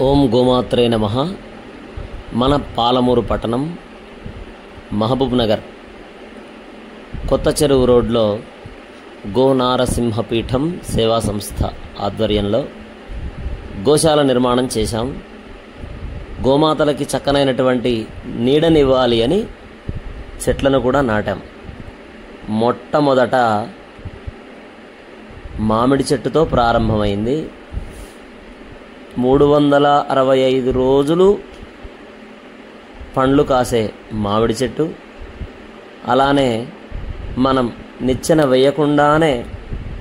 ఓం గోమాత్రే నమః. మన పాలమూరు పట్టణం మహబూబ్ నగర్ కొత్త చెరువు రోడ్లో గోనారసింహపీఠం సేవా సంస్థ ఆధ్వర్యంలో గోశాల నిర్మాణం చేశాం. గోమాతలకి చక్కనైనటువంటి నీడనివ్వాలి అని చెట్లను కూడా నాటాం. మొట్టమొదట మామిడి చెట్టుతో ప్రారంభమైంది. 365 రోజులు పండ్లు కాసే మామిడి చెట్టు, అలానే మనం నిచ్చెన వేయకుండానే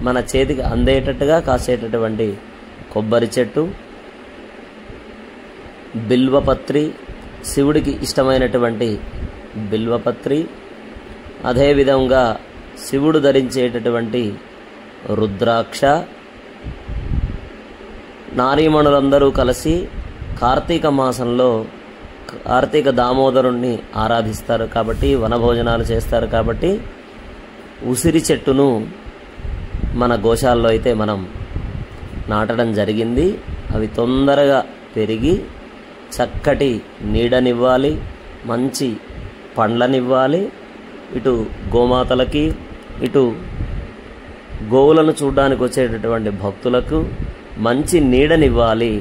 మన చేతికి అందేటట్టుగా కాసేటటువంటి కొబ్బరి చెట్టు, బిల్వపత్రి, శివుడికి ఇష్టమైనటువంటి బిల్వపత్రి, అదేవిధంగా శివుడు ధరించేటటువంటి రుద్రాక్ష, నారీమణులందరూ కలిసి కార్తీక మాసంలో కార్తీక దామోదరుణ్ణి ఆరాధిస్తారు కాబట్టి, వనభోజనాలు చేస్తారు కాబట్టి ఉసిరి చెట్టును మన గోశాలలో అయితే మనం నాటడం జరిగింది. అవి తొందరగా పెరిగి చక్కటి నీడనివ్వాలి, మంచి పండ్లనివ్వాలి. ఇటు గోమాతలకి, ఇటు గోవులను చూడడానికి వచ్చేటటువంటి భక్తులకు మంచి నీడనివ్వాలి,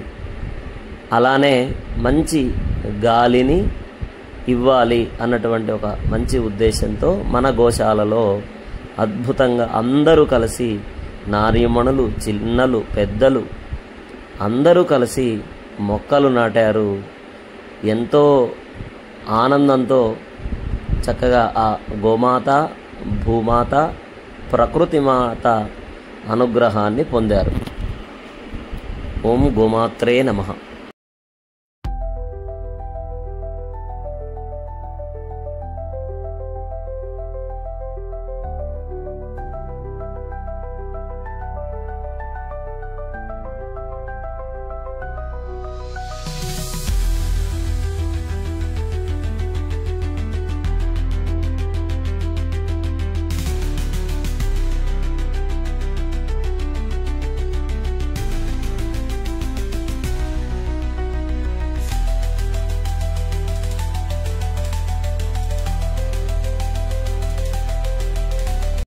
అలానే మంచి గాలిని ఇవ్వాలి అన్నటువంటి ఒక మంచి ఉద్దేశంతో మన గోశాలలో అద్భుతంగా అందరూ కలిసి, నారీమణులు, చిన్నలు, పెద్దలు అందరూ కలిసి మొక్కలు నాటారు. ఎంతో ఆనందంతో చక్కగా ఆ గోమాత, భూమాత, ప్రకృతి మాత అనుగ్రహాన్ని పొందారు. ఓం గోమాత్రే నమః.